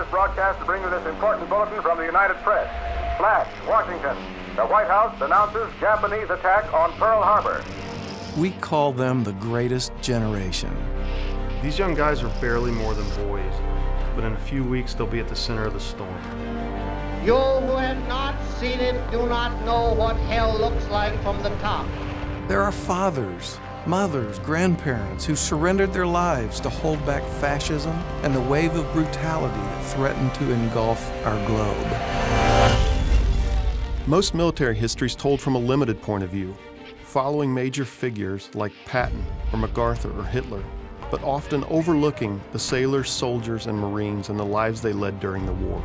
this broadcast to bring you this important bulletin from the United Press. Flash, Washington. The White House announces Japanese attack on Pearl Harbor. We call them the greatest generation. These young guys are barely more than boys, but in a few weeks they'll be at the center of the storm. You who have not seen it do not know what hell looks like from the top. There are fathers, mothers, grandparents who surrendered their lives to hold back fascism and the wave of brutality that threatened to engulf our globe. Most military history is told from a limited point of view, following major figures like Patton or MacArthur or Hitler, but often overlooking the sailors, soldiers, and Marines and the lives they led during the war.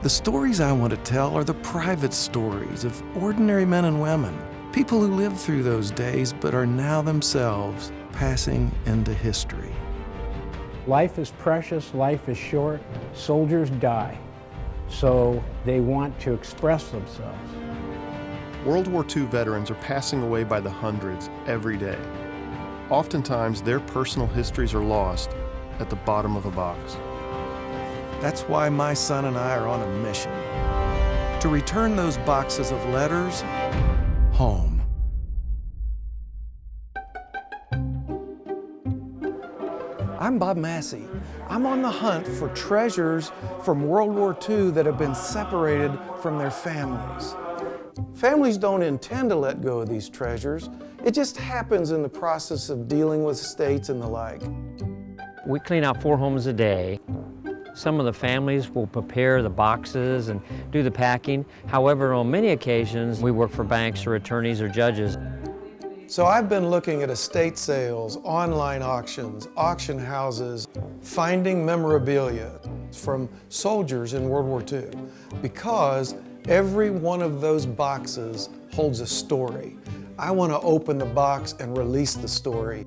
The stories I want to tell are the private stories of ordinary men and women, people who lived through those days but are now themselves passing into history. Life is precious, life is short, soldiers die, so they want to express themselves. World War II veterans are passing away by the hundreds every day. Oftentimes, their personal histories are lost at the bottom of a box. That's why my son and I are on a mission to return those boxes of letters home. I'm Bob Massey. I'm on the hunt for treasures from World War II that have been separated from their families. Families don't intend to let go of these treasures. It just happens in the process of dealing with estates and the like. We clean out 4 homes a day. Some of the families will prepare the boxes and do the packing. However, on many occasions, we work for banks or attorneys or judges. So I've been looking at estate sales, online auctions, auction houses, finding memorabilia from soldiers in World War II, because every one of those boxes holds a story. I want to open the box and release the story.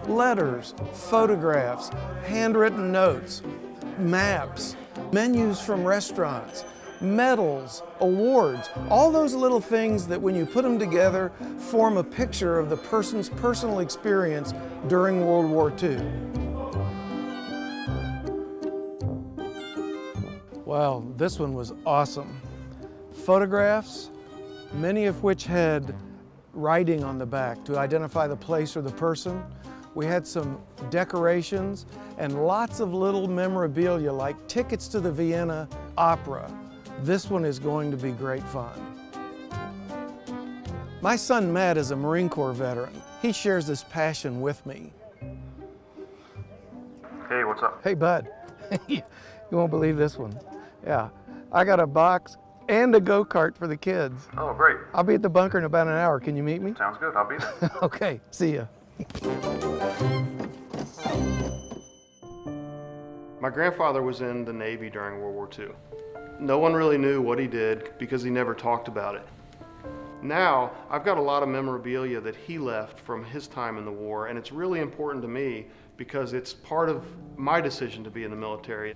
Letters, photographs, handwritten notes, maps, menus from restaurants, medals, awards, all those little things that when you put them together form a picture of the person's personal experience during World War II. Wow, this one was awesome. Photographs, many of which had writing on the back to identify the place or the person. We had some decorations and lots of little memorabilia like tickets to the Vienna Opera. This one is going to be great fun. My son Matt is a Marine Corps veteran. He shares this passion with me. Hey, what's up? Hey bud, you won't believe this one. Yeah, I got a box and a go-kart for the kids. Oh, great. I'll be at the bunker in about an hour. Can you meet me? Sounds good. I'll be there. Okay, see ya. My grandfather was in the Navy during World War II. No one really knew what he did because he never talked about it. Now, I've got a lot of memorabilia that he left from his time in the war, and it's really important to me because it's part of my decision to be in the military.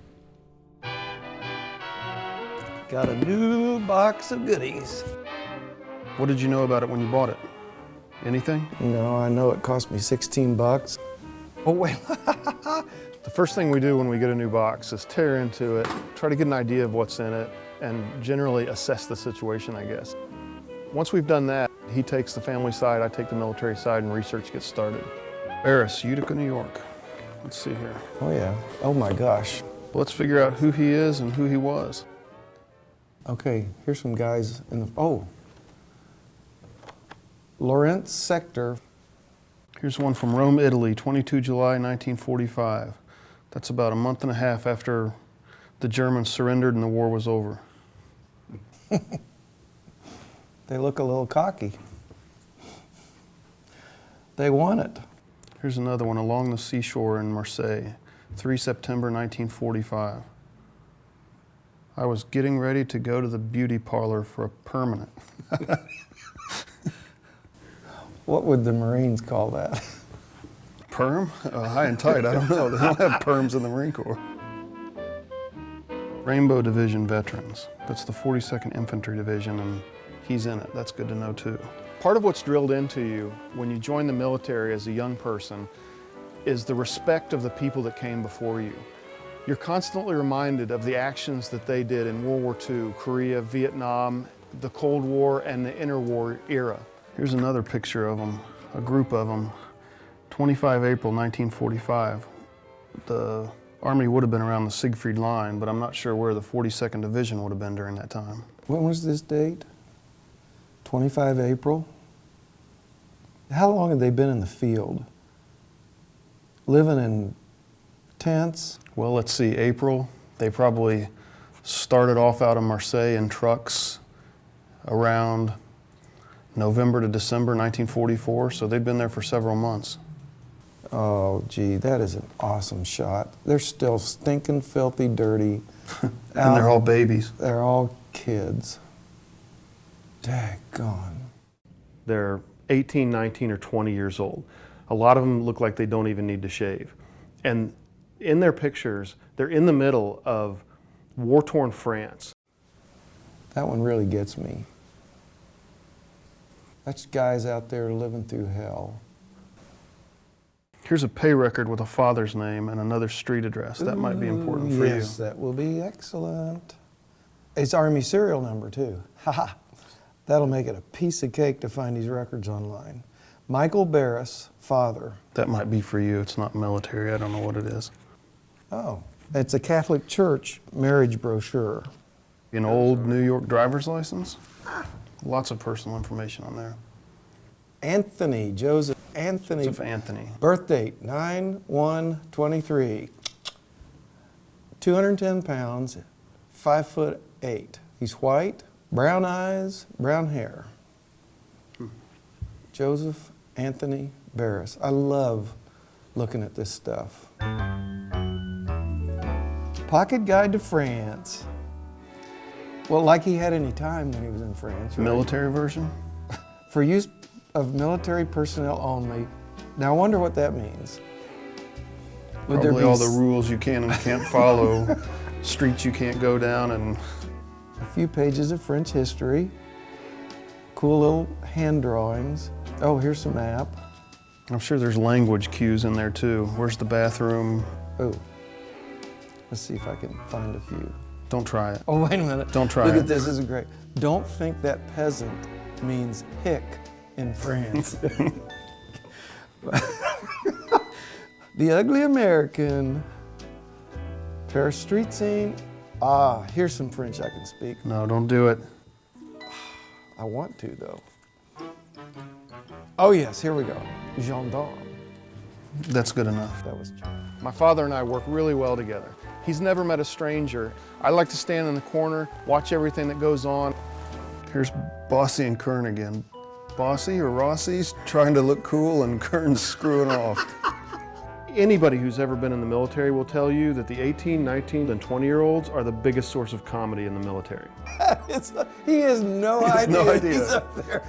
Got a new box of goodies. What did you know about it when you bought it? Anything? No, I know it cost me 16 bucks. Oh, wait. The first thing we do when we get a new box is tear into it, try to get an idea of what's in it, and generally assess the situation, I guess. Once we've done that, he takes the family side, I take the military side, and research gets started. Eris, Utica, New York. Let's see here. Oh, yeah. Oh, my gosh. Let's figure out who he is and who he was. Okay, here's some guys in the... Oh. Lorentz Sector. Here's one from Rome, Italy, 22 July 1945. That's about a month and a half after the Germans surrendered and the war was over. They look a little cocky. They want it. Here's another one, along the seashore in Marseille, 3 September 1945. I was getting ready to go to the beauty parlor for a permanent. What would the Marines call that? Perm? High and tight, I don't know. They don't have perms in the Marine Corps. Rainbow Division veterans. That's the 42nd Infantry Division, and he's in it. That's good to know, too. Part of what's drilled into you when you join the military as a young person is the respect of the people that came before you. You're constantly reminded of the actions that they did in World War II, Korea, Vietnam, the Cold War, and the interwar era. Here's another picture of them, a group of them, 25 April 1945. The Army would have been around the Siegfried Line, but I'm not sure where the 42nd Division would have been during that time. When was this date? 25 April? How long had they been in the field? Living in tents? Well, let's see, April, they probably started off out of Marseille in trucks around November to December 1944, so they'd been there for several months. Oh, gee, that is an awesome shot. They're still stinking, filthy, dirty. And they're all babies. They're all kids. Daggone. They're 18, 19, or 20 years old. A lot of them look like they don't even need to shave. And in their pictures, they're in the middle of war-torn France. That one really gets me. That's guys out there living through hell. Here's a pay record with a father's name and another street address. That might be important for you. Yes, that will be excellent. It's Army serial number, too. Ha-ha. That'll make it a piece of cake to find these records online. Michael Barris, father. That might be for you. It's not military. I don't know what it is. Oh, it's a Catholic church marriage brochure. An old New York driver's license. Lots of personal information on there. Anthony, Joseph Anthony. Joseph Anthony. Birth date, 9/1/23. 210 pounds, 5'8". He's white, brown eyes, brown hair. Joseph Anthony Barris. I love looking at this stuff. Pocket Guide to France. Well, like he had any time when he was in France. Right? Military version? For use of military personnel only. Now I wonder what that means. Would Probably there be all the rules you can and can't follow, streets you can't go down, and a few pages of French history, cool little hand drawings. Oh, here's some map. I'm sure there's language cues in there too. Where's the bathroom? Oh, let's see if I can find a few. Don't try it. Oh, wait a minute. Don't try Look it. at this, this is great. Don't think that peasant means hick in France. The Ugly American, Paris street scene. Ah, here's some French I can speak. No, don't do it. I want to, though. Oh, yes, here we go. Gendarme. That's good enough. That was. My father and I work really well together. He's never met a stranger. I like to stand in the corner, watch everything that goes on. Here's Bossy and Kern again. Bossy or Rossi's trying to look cool and Kern's screwing off. Anybody who's ever been in the military will tell you that the 18, 19, and 20-year-olds are the biggest source of comedy in the military. He has no idea. No idea. He's up there.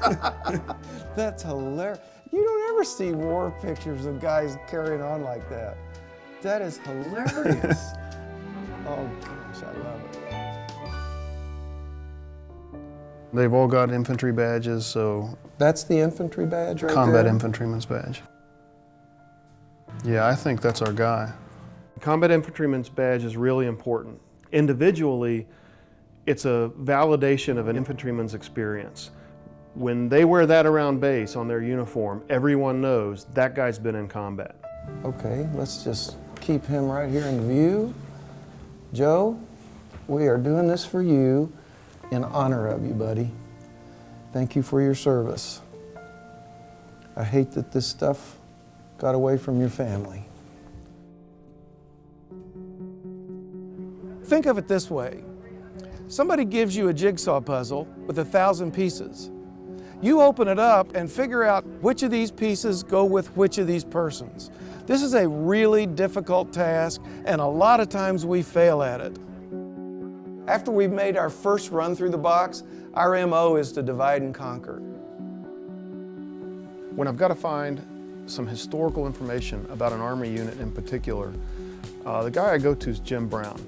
That's hilarious. You don't ever see war pictures of guys carrying on like that. That is hilarious. Oh gosh, I love it. They've all got infantry badges, so That's the infantry badge right combat there? infantryman's badge. Yeah, I think that's our guy. Combat infantryman's badge is really important. Individually, it's a validation of an infantryman's experience. When they wear that around base on their uniform, everyone knows that guy's been in combat. Okay, let's just keep him right here in view. Joe, we are doing this for you in honor of you, buddy. Thank you for your service. I hate that this stuff got away from your family. Think of it this way. Somebody gives you a jigsaw puzzle with 1,000 pieces. You open it up and figure out which of these pieces go with which of these persons. This is a really difficult task, and a lot of times we fail at it. After we've made our first run through the box, our MO is to divide and conquer. When I've got to find some historical information about an Army unit in particular, the guy I go to is Jim Brown.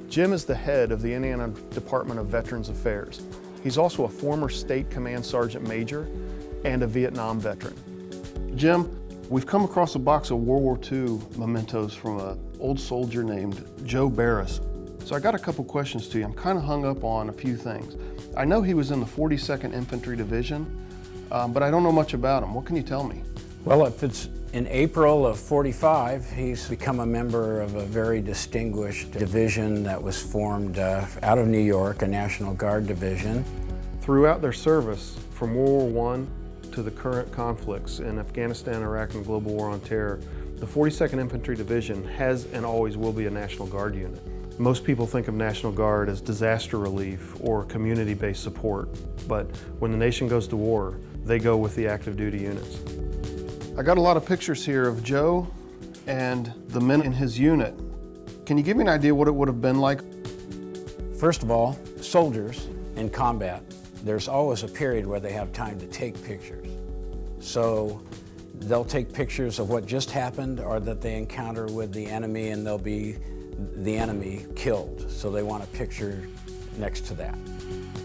Jim is the head of the Indiana Department of Veterans Affairs. He's also a former State Command Sergeant Major and a Vietnam veteran. Jim, We've come across a box of World War II mementos from an old soldier named Joe Barris. So I got a couple questions to you. I'm kind of hung up on a few things. I know he was in the 42nd Infantry Division, but I don't know much about him. What can you tell me? Well, if it's in April of '45, he's become a member of a very distinguished division that was formed out of New York, a National Guard division. Throughout their service, from World War I to the current conflicts in Afghanistan, Iraq, and the global war on terror, the 42nd Infantry Division has and always will be a National Guard unit. Most people think of National Guard as disaster relief or community-based support, but when the nation goes to war, they go with the active duty units. I got a lot of pictures here of Joe and the men in his unit. Can you give me an idea what it would have been like? First of all, soldiers in combat, there's always a period where they have time to take pictures. So they'll take pictures of what just happened or that they encounter with the enemy, and they'll be the enemy killed. So they want a picture next to that.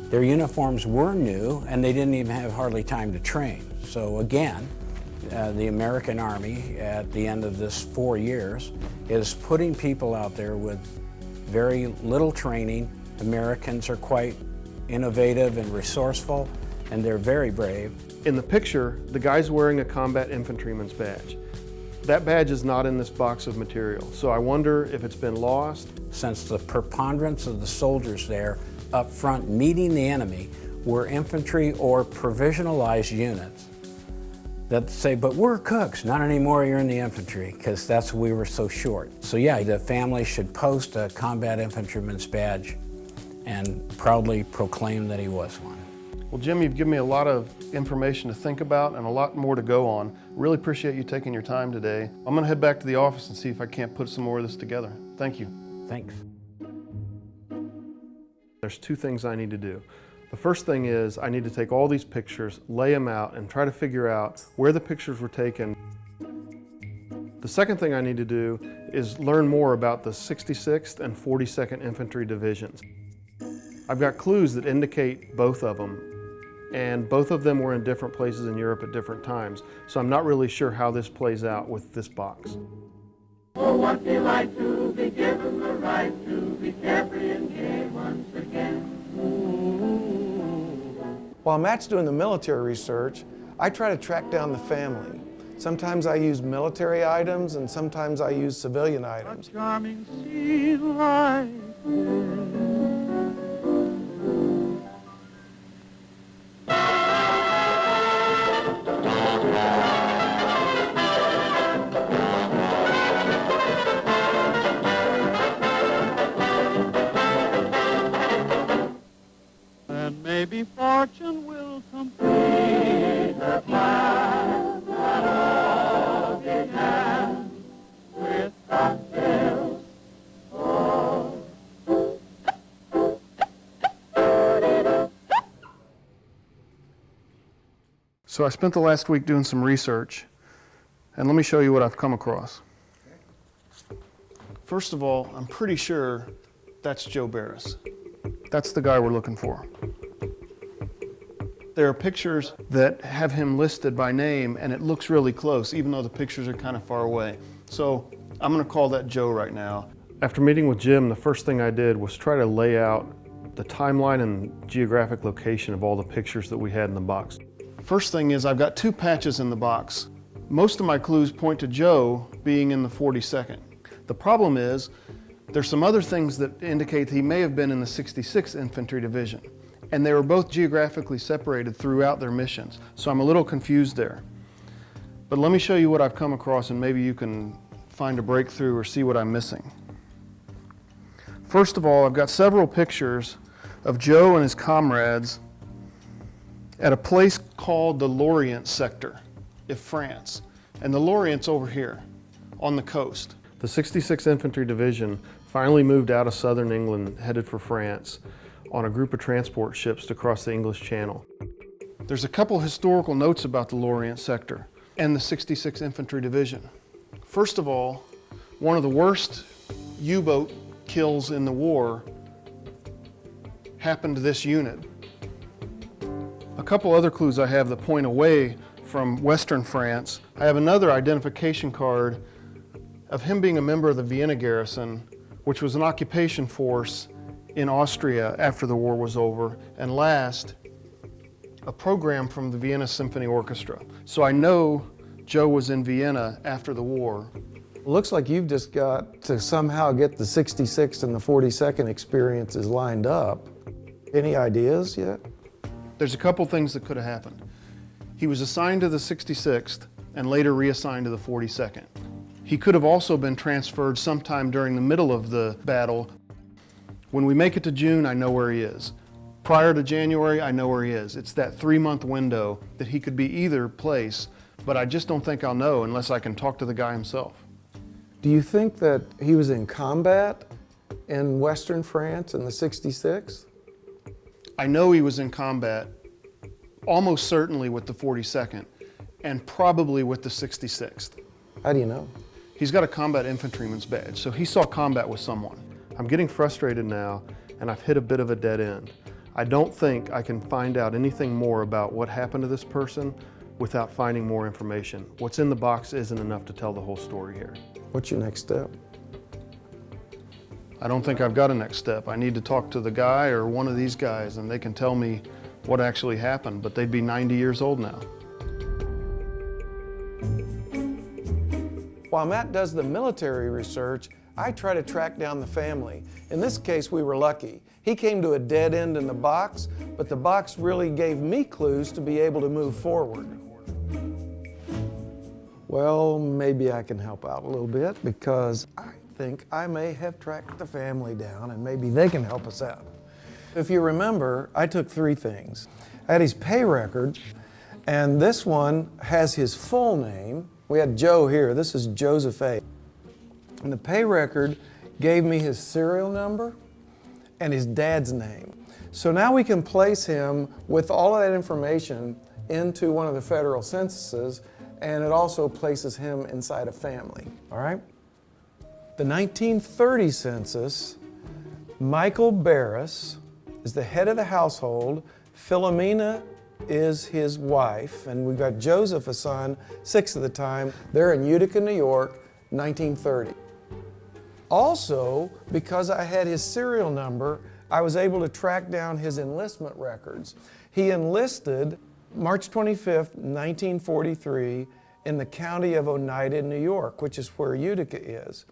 Their uniforms were new, and they didn't even have hardly time to train. So again, the American Army at the end of this 4 years is putting people out there with very little training. Americans are quite innovative and resourceful, and they're very brave. In the picture, the guy's wearing a combat infantryman's badge. That badge is not in this box of material, so I wonder if it's been lost. Since the preponderance of the soldiers there up front meeting the enemy were infantry or provisionalized units that say, but we're cooks, not anymore, you're in the infantry, because we were so short. So yeah, the family should post a combat infantryman's badge and proudly proclaim that he was one. Well, Jim, you've given me a lot of information to think about and a lot more to go on. Really appreciate you taking your time today. I'm gonna head back to the office and see if I can't put some more of this together. Thank you. Thanks. There's two things I need to do. The first thing is I need to take all these pictures, lay them out, and try to figure out where the pictures were taken. The second thing I need to do is learn more about the 66th and 42nd Infantry Divisions. I've got clues that indicate both of them, and both of them were in different places in Europe at different times, so I'm not really sure how this plays out with this box. Oh, what's it like to be given the right to be carefree and gay once again? While Matt's doing the military research, I try to track down the family. Sometimes I use military items and sometimes I use civilian items. A charming scene like this. And maybe fortune will complete the plan that all began with cocktails. So I spent the last week doing some research, and let me show you what I've come across. First of all, I'm pretty sure that's Joe Barris. That's the guy we're looking for. There are pictures that have him listed by name, and it looks really close, even though the pictures are kind of far away. So I'm gonna call that Joe right now. After meeting with Jim, the first thing I did was try to lay out the timeline and geographic location of all the pictures that we had in the box. First thing is I've got two patches in the box. Most of my clues point to Joe being in the 42nd. The problem is there's some other things that indicate he may have been in the 66th Infantry Division, and they were both geographically separated throughout their missions, so I'm a little confused there. But let me show you what I've come across, and maybe you can find a breakthrough or see what I'm missing. First of all, I've got several pictures of Joe and his comrades at a place called the Lorient sector of France, and the Lorient's over here on the coast. The 66th Infantry Division finally moved out of southern England, headed for France, on a group of transport ships to cross the English Channel. There's a couple historical notes about the Lorient sector and the 66th Infantry Division. First of all, one of the worst U-boat kills in the war happened to this unit. A couple other clues I have that point away from Western France. I have another identification card of him being a member of the Vienna garrison, which was an occupation force in Austria after the war was over. And last, a program from the Vienna Symphony Orchestra. So I know Joe was in Vienna after the war. Looks like you've just got to somehow get the 66th and the 42nd experiences lined up. Any ideas yet? There's a couple things that could have happened. He was assigned to the 66th and later reassigned to the 42nd. He could have also been transferred sometime during the middle of the battle. When we make it to June, I know where he is. Prior to January, I know where he is. It's that 3-month window that he could be either place, but I just don't think I'll know unless I can talk to the guy himself. Do you think that he was in combat in Western France in the 66th? I know he was in combat, almost certainly with the 42nd, and probably with the 66th. How do you know? He's got a combat infantryman's badge, so he saw combat with someone. I'm getting frustrated now, and I've hit a bit of a dead end. I don't think I can find out anything more about what happened to this person without finding more information. What's in the box isn't enough to tell the whole story here. What's your next step? I don't think I've got a next step. I need to talk to the guy or one of these guys, and they can tell me what actually happened, but they'd be 90 years old now. While Matt does the military research, I try to track down the family. In this case, we were lucky. He came to a dead end in the box, but the box really gave me clues to be able to move forward. Well, maybe I can help out a little bit because I think I may have tracked the family down and maybe they can help us out. If you remember, I took 3 things. I had his pay record, and this one has his full name. We had Joe here. This is Joseph A. And the pay record gave me his serial number and his dad's name. So now we can place him with all of that information into one of the federal censuses, and it also places him inside a family, all right? The 1930 census, Michael Barris is the head of the household. Philomena is his wife, and we've got Joseph, a son, 6 at the time. They're in Utica, New York, 1930. Also, because I had his serial number, I was able to track down his enlistment records. He enlisted March 25th, 1943 in the county of Oneida, New York, which is where Utica is.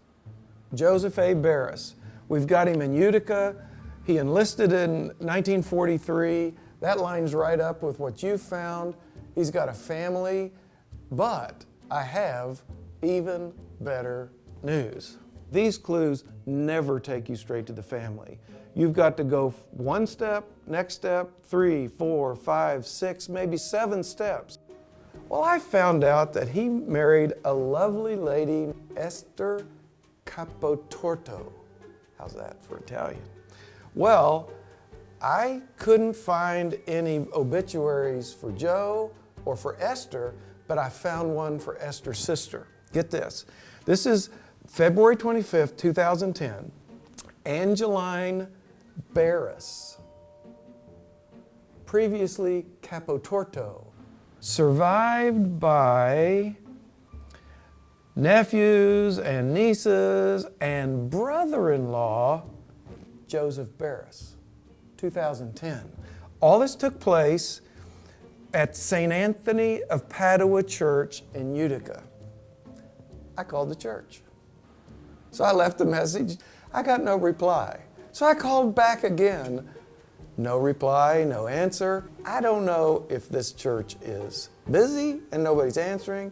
Joseph A. Barris. We've got him in Utica. He enlisted in 1943. That lines right up with what you found. He's got a family, but I have even better news. These clues never take you straight to the family. You've got to go 1 step, next step, 3, 4, 5, 6, maybe 7 steps. Well, I found out that he married a lovely lady, Esther Capotorto. How's that for Italian? Well, I couldn't find any obituaries for Joe or for Esther, but I found one for Esther's sister. Get this. This is February 25th, 2010. Angeline Barris, previously Capotorto, survived by nephews and nieces and brother-in-law Joseph Barris, 2010. All this took place at St. Anthony of Padua Church in Utica. I called the church. So I left a message. I got no reply. So I called back again. No reply, no answer. I don't know if this church is busy and nobody's answering,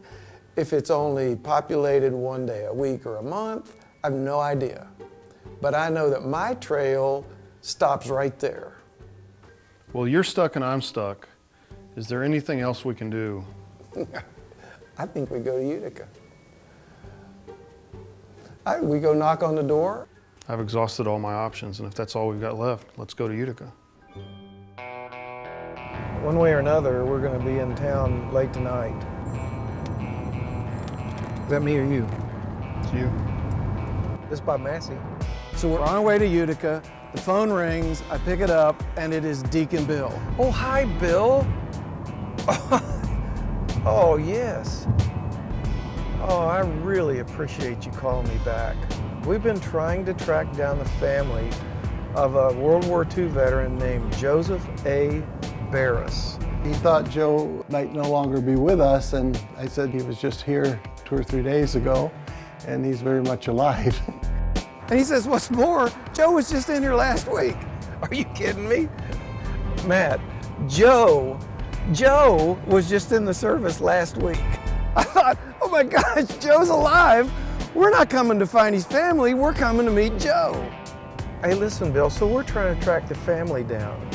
if it's only populated 1 day a week or a month. I have no idea. But I know that my trail stops right there. Well, you're stuck and I'm stuck. Is there anything else we can do? I think we go to Utica. We go knock on the door. I've exhausted all my options, and if that's all we've got left, let's go to Utica. One way or another, we're going to be in town late tonight. Is that me or you? It's you. This is Bob Massey. So we're on our way to Utica. The phone rings, I pick it up, and it is Deacon Bill. Oh, hi, Bill. Oh, yes. Oh, I really appreciate you calling me back. We've been trying to track down the family of a World War II veteran named Joseph A. Barris. He thought Joe might no longer be with us, and I said he was just here 2 or 3 days ago, and he's very much alive. And he says, what's more, Joe was just in here last week. Are you kidding me? Matt, Joe was just in the service last week. I thought, oh my gosh, Joe's alive. We're not coming to find his family, we're coming to meet Joe. Hey, listen, Bill, so we're trying to track the family down.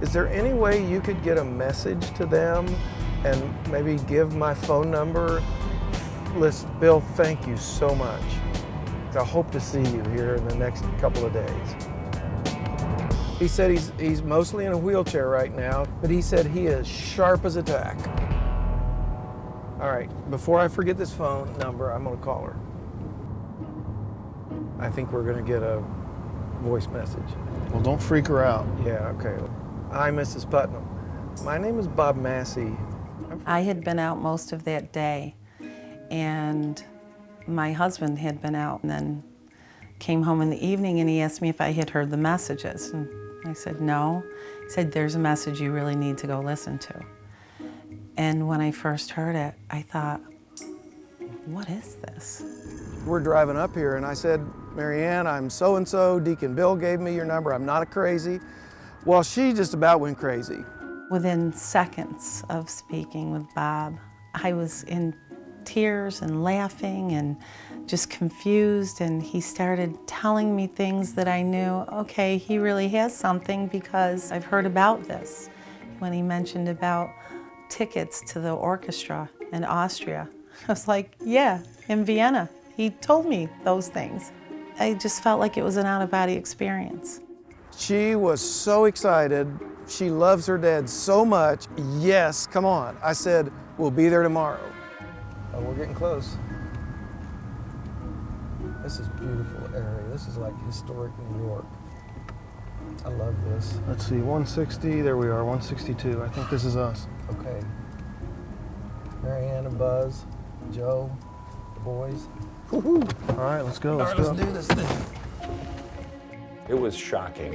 Is there any way you could get a message to them and maybe give my phone number? Listen, Bill, thank you so much. I hope to see you here in the next couple of days. He said he's mostly in a wheelchair right now, but he said he is sharp as a tack. All right, before I forget this phone number, I'm gonna call her. I think we're gonna get a voice message. Well, don't freak her out. Yeah, okay. Hi, Mrs. Putnam. My name is Bob Massey. I had been out most of that day, and my husband had been out, and then came home in the evening, and he asked me if I had heard the messages. And I said, no. He said, there's a message you really need to go listen to. And when I first heard it, I thought, what is this? We're driving up here, and I said, Marianne, I'm so-and-so. Deacon Bill gave me your number. I'm not a crazy. Well, she just about went crazy. Within seconds of speaking with Bob, I was in tears and laughing and just confused, and he started telling me things that I knew, okay, he really has something because I've heard about this. When he mentioned about tickets to the orchestra in Austria, I was like, yeah, in Vienna. He told me those things. I just felt like it was an out-of-body experience. She was so excited. She loves her dad so much. Yes, come on. I said, we'll be there tomorrow. Oh, we're getting close. This is a beautiful area. This is like historic New York. I love this. Let's see, 160, there we are, 162. I think this is us. Okay. Marianne and Buzz, Joe, the boys. Woo-hoo. All right, let's go, Let's do this thing. It was shocking.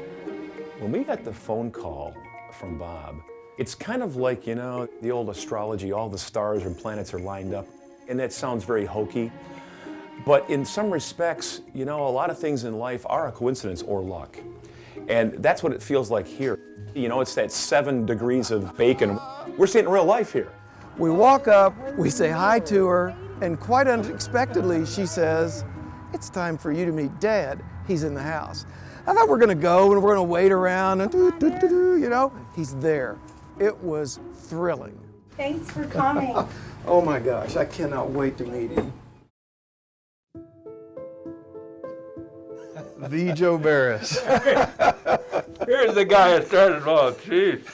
When we got the phone call from Bob, it's kind of like, you know, the old astrology, all the stars and planets are lined up. And that sounds very hokey. But in some respects, you know, a lot of things in life are a coincidence or luck. And that's what it feels like here. You know, it's that 7 degrees of bacon. We're seeing it in real life here. We walk up, we say hi to her, and quite unexpectedly, she says, it's time for you to meet Dad. He's in the house. I thought we're gonna go and we're gonna wait around and you know, he's there. It was thrilling. Thanks for coming. Oh my gosh, I cannot wait to meet him. The Joe Barris. Here's the guy that started all. Jeez.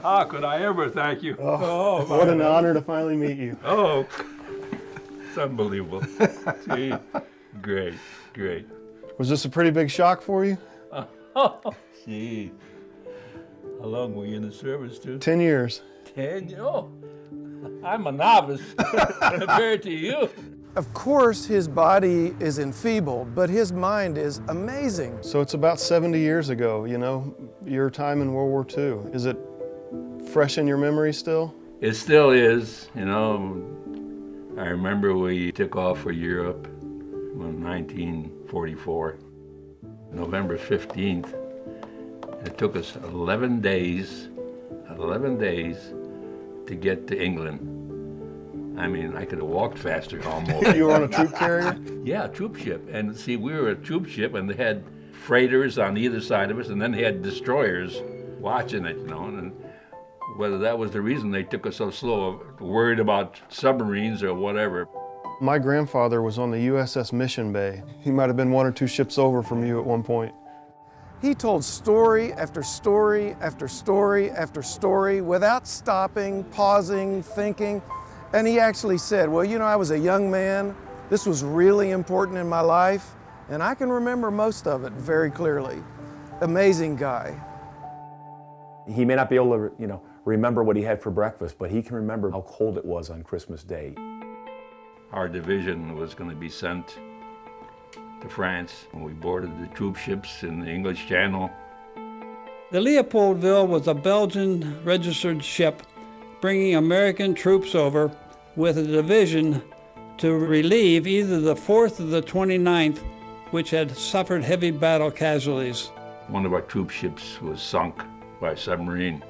How could I ever thank you? Oh, what an honor to finally meet you. Oh, it's unbelievable. Gee, great, great. Was this a pretty big shock for you? Oh, gee. How long were you in the service, too? 10 years. 10? Oh, I'm a novice compared to you. Of course, his body is enfeebled, but his mind is amazing. So it's about 70 years ago, you know, your time in World War II. Is it fresh in your memory still? It still is, you know. I remember we took off for Europe in 1944, November 15th. It took us 11 days to get to England. I mean, I could have walked faster almost. You were on a troop carrier? Yeah, a troop ship. And see, we were a troop ship, and they had freighters on either side of us, and then they had destroyers watching it, you know. And whether that was the reason they took us so slow, worried about submarines or whatever. My grandfather was on the USS Mission Bay. He might have been 1 or 2 ships over from you at one point. He told story after story after story after story without stopping, pausing, thinking. And he actually said, well, you know, I was a young man. This was really important in my life, and I can remember most of it very clearly. Amazing guy. He may not be able to, you know, remember what he had for breakfast, but he can remember how cold it was on Christmas Day. Our division was going to be sent to France when we boarded the troop ships in the English Channel. The Leopoldville was a Belgian registered ship bringing American troops over with a division to relieve either the 4th or the 29th, which had suffered heavy battle casualties. One of our troop ships was sunk by a submarine.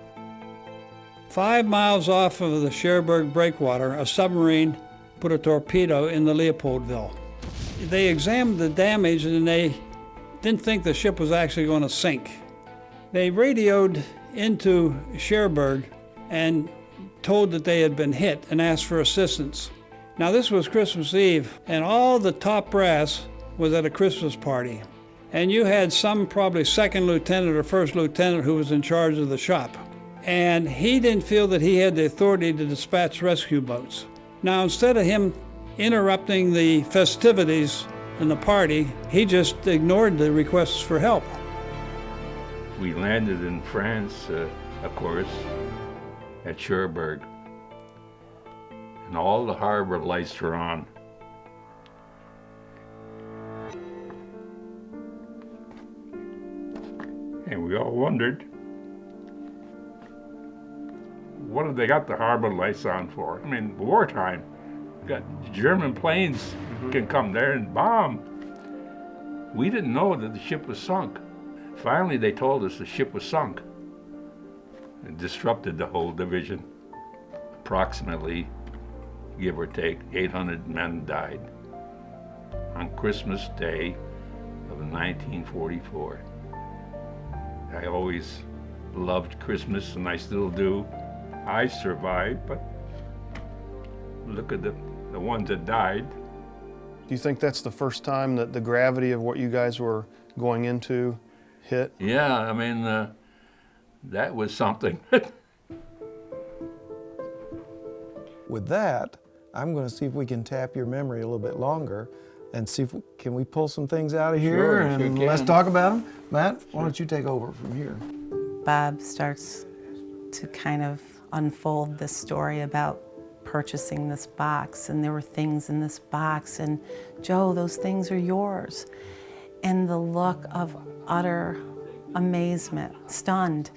5 miles off of the Cherbourg breakwater, a submarine put a torpedo in the Leopoldville. They examined the damage and they didn't think the ship was actually going to sink. They radioed into Cherbourg and told that they had been hit and asked for assistance. Now this was Christmas Eve and all the top brass was at a Christmas party. And you had some probably second lieutenant or first lieutenant who was in charge of the shop. And he didn't feel that he had the authority to dispatch rescue boats. Now instead of him interrupting the festivities and the party, he just ignored the requests for help. We landed in France, of course, at Cherbourg, and all the harbor lights were on. And we all wondered, what have they got the harbor lights on for? I mean, wartime. Got German planes can come there and bomb. We didn't know that the ship was sunk. Finally, they told us the ship was sunk. It disrupted the whole division. Approximately, give or take, 800 men died on Christmas Day of 1944. I always loved Christmas, and I still do. I survived, but look at the ones that died. Do you think that's the first time that the gravity of what you guys were going into hit? Yeah, I mean, that was something. With that, I'm going to see if we can tap your memory a little bit longer and see if can we pull some things out of here Sure, and sure let's can. talk about them. Matt, why don't you take over from here? Bob starts to kind of unfold this story about purchasing this box, and there were things in this box, and Joe, those things are yours. And the look of utter amazement, stunned,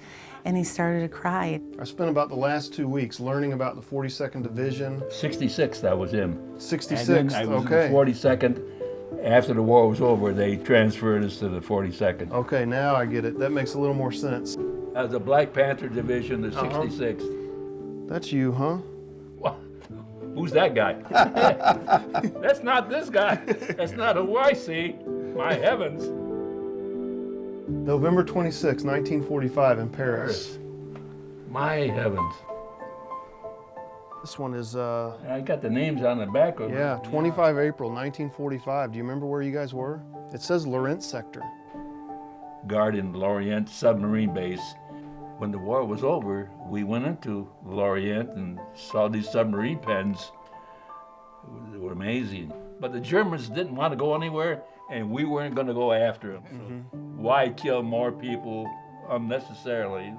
and he started to cry. I spent about the last 2 weeks learning about the 42nd Division. 66th, I was in. 66th, I was okay. in the 42nd. After the war was over, they transferred us to the 42nd. Okay, now I get it. That makes a little more sense. The Black Panther Division, the 66th. That's you, huh? What? Who's that guy? That's not this guy. That's not who I see. My heavens. November 26, 1945 in Paris. My heavens. This one is, I got the names on the back of it. yeah, 25 April 1945. Do you remember where you guys were? It says Lorient Sector. Guardian Lorient submarine base. When the war was over, we went into Lorient and saw these submarine pens. They were amazing. But the Germans didn't want to go anywhere, and we weren't going to go after them. So why kill more people unnecessarily?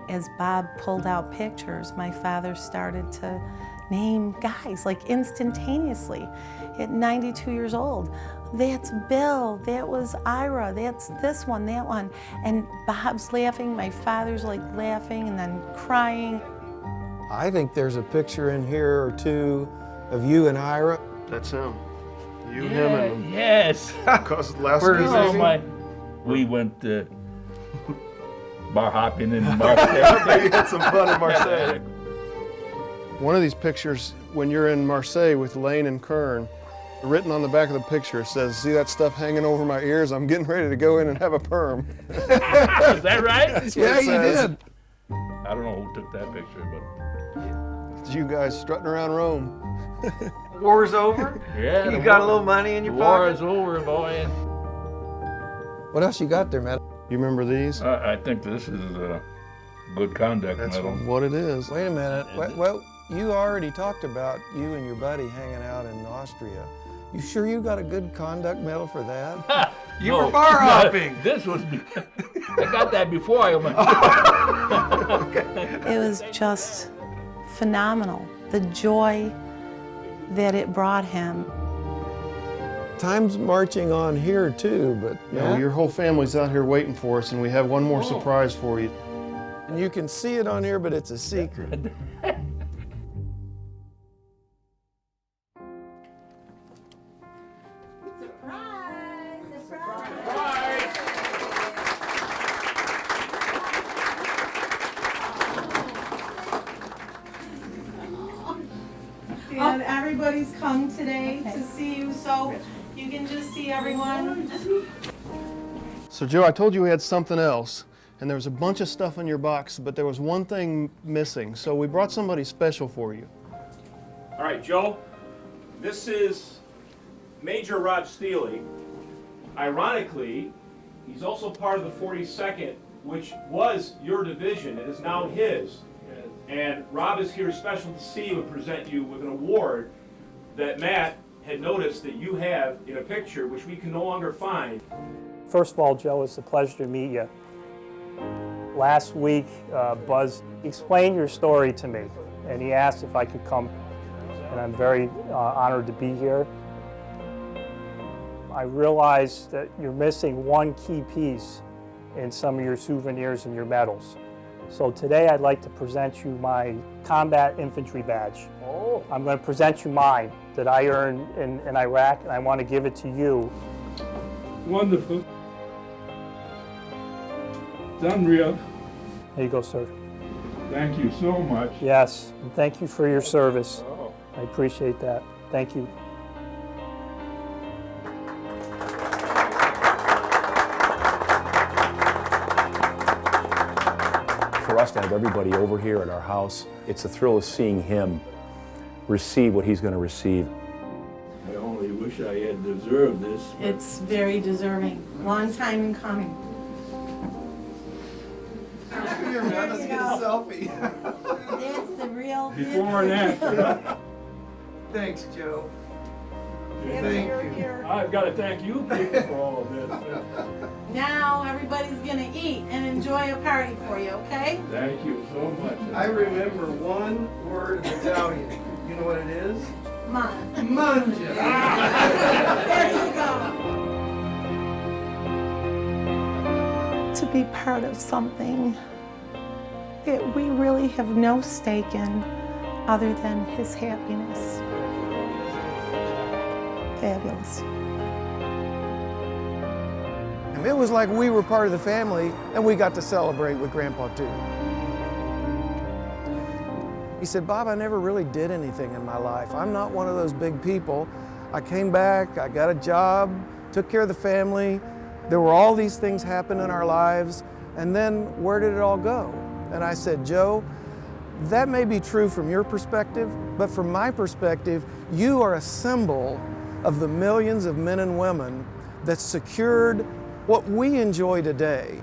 As Bob pulled out pictures, my father started to name guys, like instantaneously, at 92 years old. That's Bill, that was Ira, that's this one, that one. And Bob's laughing, my father's like laughing and then crying. I think there's a picture in here or two of you and Ira. That's him. You, him, and Yes. Because last Where is Oh he? my! We went bar hopping in Marseille. you had some fun in Marseille. One of these pictures, when you're in Marseille with Lane and Kern, written on the back of the picture says, "See that stuff hanging over my ears? I'm getting ready to go in and have a perm." Is that right? That's what Yeah, it you says. did. I don't know who took that picture, but It's you guys strutting around Rome. War's over? yeah, You the got a war- little money in your the war pocket? is over, boy. What else you got there, Matt? You remember these? I think this is a good conduct That's medal. what it is. Wait a minute. Well, you already talked about you and your buddy hanging out in Austria. You sure you got a good conduct medal for that? You were bar hopping. This was I got that before I went. It was just phenomenal, the joy that it brought him. Time's marching on here too, but Yeah, your whole family's out here waiting for us, and we have one more surprise for you. And you can see it on here, but it's a secret. And everybody's come today to see you, so you can just see everyone. So Joe, I told you we had something else, and there was a bunch of stuff in your box, but there was one thing missing, so we brought somebody special for you. All right, Joe, this is Major Rob Steely. Ironically, he's also part of the 42nd, which was your division. It is now his. And Rob is here special to see you and present you with an award that Matt had noticed that you have in a picture, which we can no longer find. First of all, Joe, it's a pleasure to meet you. Last week, Buzz explained your story to me, and he asked if I could come, and I'm very honored to be here. I realized that you're missing one key piece in some of your souvenirs and your medals. So today I'd like to present you my combat infantry badge. Oh. I'm going to present you mine that I earned in Iraq, and I want to give it to you. Wonderful. It's unreal. There you go, sir. Thank you so much. Yes, and thank you for your service. Oh. I appreciate that. Thank you. For us to have everybody over here at our house, it's a thrill of seeing him receive what he's going to receive. I only wish I had deserved this. It's very deserving. Long time in coming. Here, man, let's get a selfie. That's the real Before and after. Thanks, Joe. Thank you. I've got to thank you people for all of this. Now everybody's gonna eat and enjoy a party for you, okay? Thank you so much. I remember one word of Italian. You know what it is? Mangia. There you go. To be part of something that we really have no stake in other than his happiness. Fabulous. And it was like we were part of the family, and we got to celebrate with Grandpa too. He said, Bob, I never really did anything in my life. I'm not one of those big people. I came back, I got a job, took care of the family. There were all these things happen in our lives, and then where did it all go? And I said, Joe, that may be true from your perspective, but from my perspective, you are a symbol of the millions of men and women that secured what we enjoy today.